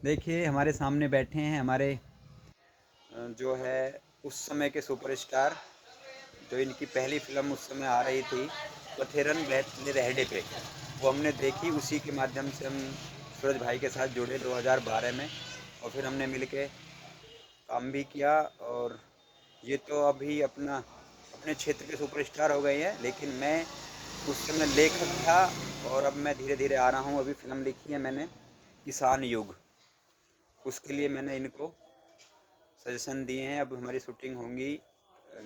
देखिए हमारे सामने बैठे हैं हमारे जो है उस समय के सुपरस्टार, जो इनकी पहली फ़िल्म उस समय आ रही थी, पथेरन बैतले रेहडे पे। वो हमने देखी, उसी के माध्यम से हम सूरज भाई के साथ जुड़े 2012 में, और फिर हमने मिल के काम भी किया। और ये तो अभी अपने क्षेत्र के सुपरस्टार हो गए हैं, लेकिन मैं उस समय लेखक था और अब मैं धीरे धीरे आ रहा हूँ। अभी फ़िल्म लिखी है मैंने, किसान युग, उसके लिए मैंने इनको सजेशन दिए हैं। अब हमारी शूटिंग होंगी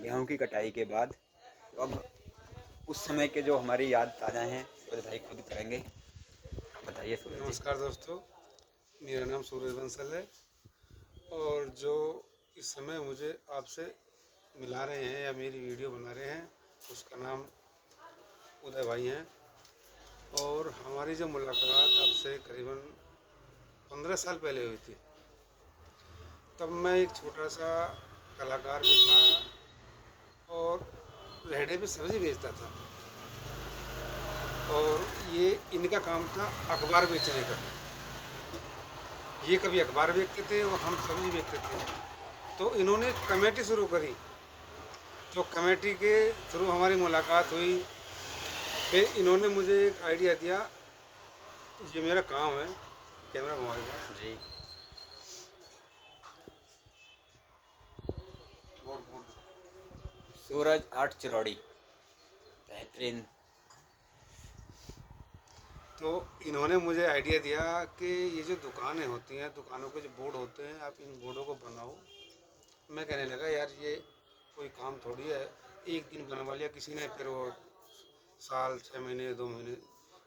गेहूं की कटाई के बाद। तो अब उस समय के जो हमारी याद ताज़ा हैं सूरज भाई खुद करेंगे। बताइए सूरज जी। नमस्कार दोस्तों, मेरा नाम सूरज बंसल है। और जो इस समय मुझे आपसे मिला रहे हैं या मेरी वीडियो बना रहे हैं, उसका नाम उदय भाई हैं। और हमारी जो मुलाकात अब से करीबन 15 साल पहले हुई थी, तब मैं एक छोटा सा कलाकार भी था और रेहड़े पे सब्जी बेचता था। और ये इनका काम था अखबार बेचने का। ये कभी अखबार बेचते थे और हम सब्जी बेचते थे। तो इन्होंने कमेटी शुरू करी, तो कमेटी के थ्रू हमारी मुलाकात हुई। फिर इन्होंने मुझे एक आइडिया दिया, ये मेरा काम है। कैमरा घुमाएगा। जी। सूरज आर्ट चिरौड़ी, बेहतरीन। तो इन्होंने मुझे आइडिया दिया कि ये जो दुकानें होती हैं, दुकानों के जो बोर्ड होते हैं, आप इन बोर्डों को बनाओ। मैं कहने लगा, यार ये कोई काम थोड़ी है, एक दिन बनवा लिया किसी ने, फिर वो साल 6 महीने 2 महीने,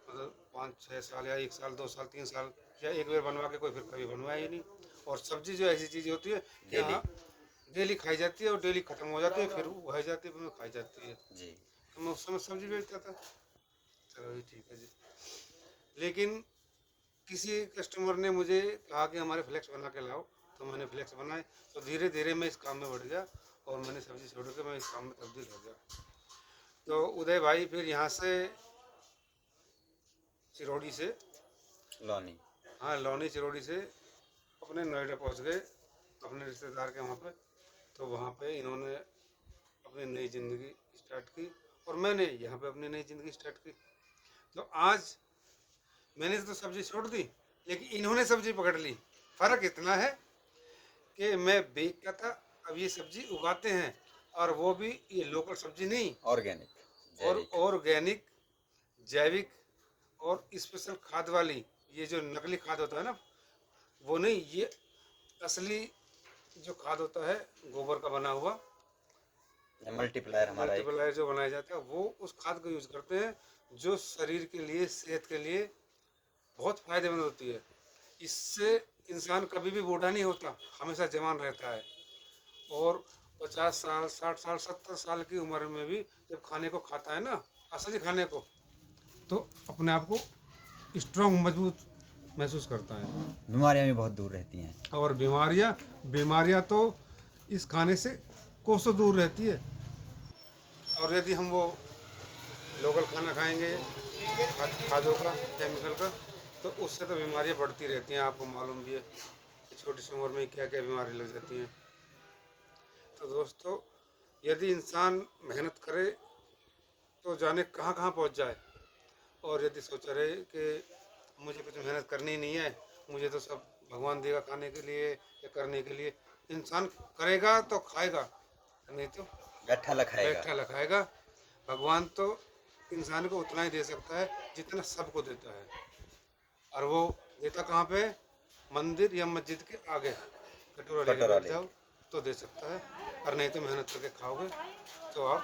मतलब 5 6 साल या 1 साल 2 साल 3 साल या एक बार बनवा के कोई फिर कभी बनवाया ही नहीं। और सब्जी जो ऐसी चीज़ होती है कि डेली। हाँ, डेली खाई जाती है और डेली ख़त्म हो जाती है, फिर वो रह जाती है, फिर खाई जाती है। जी। तो मैं उस समय सब्जी बेचता था। चलो जी, ठीक है जी। लेकिन किसी कस्टमर ने मुझे कहा कि हमारे फ्लेक्स बना के लाओ, तो मैंने फ्लेक्स बनाए। तो धीरे धीरे मैं इस काम में बढ़ गया और मैंने सब्जी छोड़ के मैं इस काम में तब्दील हो गया। तो उदय भाई फिर यहाँ से चिरौड़ी से, लौनी। हाँ लौनी चिरौड़ी से अपने नोएडा पहुँच गए, अपने रिश्तेदार के वहाँ पे। तो वहाँ पे इन्होंने अपनी नई ज़िंदगी स्टार्ट की और मैंने यहाँ पे अपनी नई ज़िंदगी स्टार्ट की। तो आज मैंने तो सब्जी छोड़ दी, लेकिन इन्होंने सब्जी पकड़ ली। फ़र्क इतना है कि मैं बेचता था, अब ये सब्जी उगाते हैं। और वो भी ये लोकल सब्जी नहीं, ऑर्गेनिक, और जैविक। ऑर्गेनिक, जैविक और स्पेशल खाद वाली। ये जो नकली खाद होता है ना, वो नहीं, ये असली जो खाद होता है, गोबर का बना हुआ मल्टीप्लायर हमारा एक। मल्टीप्लायर जो बनाया जाता है, वो उस खाद को यूज़ करते हैं, जो शरीर के लिए, सेहत के लिए बहुत फायदेमंद होती है। इससे इंसान कभी भी बूढ़ा नहीं होता, हमेशा जवान रहता है। और 50 साल 60 साल 70 साल की उम्र में भी जब खाने को खाता है ना, असली खाने को, तो अपने आप को स्ट्रांग, मजबूत महसूस करता है। बीमारियां भी बहुत दूर रहती हैं। और बीमारियां बीमारियां तो इस खाने से कोसों दूर रहती है। और यदि हम वो लोकल खाना खाएंगे खादों का, केमिकल का, तो उससे तो बीमारियां बढ़ती रहती हैं। आपको मालूम भी है कि छोटी सी उम्र में क्या क्या बीमारी लग जाती हैं। तो दोस्तों, यदि इंसान मेहनत करे तो जाने कहाँ कहाँ पहुँच जाए। और यदि सोचा रहे कि मुझे कुछ मेहनत करनी ही नहीं है, मुझे तो सब भगवान देगा खाने के लिए या करने के लिए, इंसान करेगा तो खाएगा, नहीं तो गट्ठा लखाएगा। बैठा लखाएगा। भगवान तो इंसान को उतना ही दे सकता है जितना सबको देता है। और वो देता कहाँ पे? मंदिर या मस्जिद के आगे कटोरा लेके कटोरा बैठ जाओ लेके। तो दे सकता है। और नहीं तो मेहनत करके खाओगे तो आप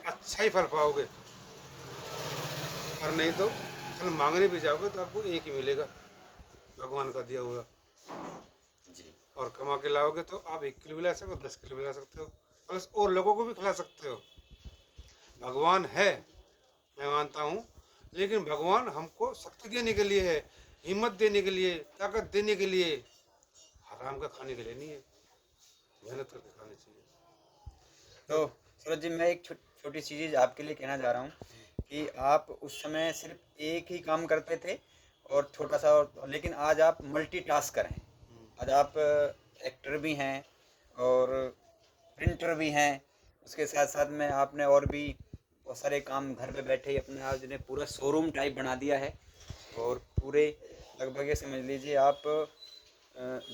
अच्छा ही फल पाओगे। और नहीं तो फल मांगने भी जाओगे तो आपको एक ही मिलेगा, भगवान का दिया हुआ। जी। और कमा के लाओगे तो आप 1 किलो भी ला सकते हो, 10 किलो भी ला सकते हो, प्लस और लोगों को भी खिला सकते हो। भगवान है, मैं मानता हूँ, लेकिन भगवान हमको शक्ति देने के लिए है, हिम्मत देने के लिए, ताकत देने के लिए। हराम का खाने के लिए नहीं है, मेहनत करके खानी चाहिए। तो जब सूरज जी, मैं एक छोटी सी चीज़ आपके लिए कहना चाह रहा हूँ कि आप उस समय सिर्फ एक ही काम करते थे और छोटा सा, लेकिन आज आप मल्टीटास्कर हैं। आज आप एक्टर भी हैं और प्रिंटर भी हैं, उसके साथ साथ में आपने और भी बहुत सारे काम घर पे बैठे ही अपने आज ने पूरा शोरूम टाइप बना दिया है। और पूरे लगभग ये समझ लीजिए आप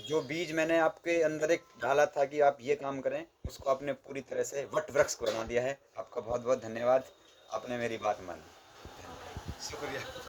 जो बीज मैंने आपके अंदर एक डाला था कि आप ये काम करें, उसको आपने पूरी तरह से वट वृक्ष को बना दिया है। आपका बहुत बहुत धन्यवाद, आपने मेरी बात मानी। शुक्रिया।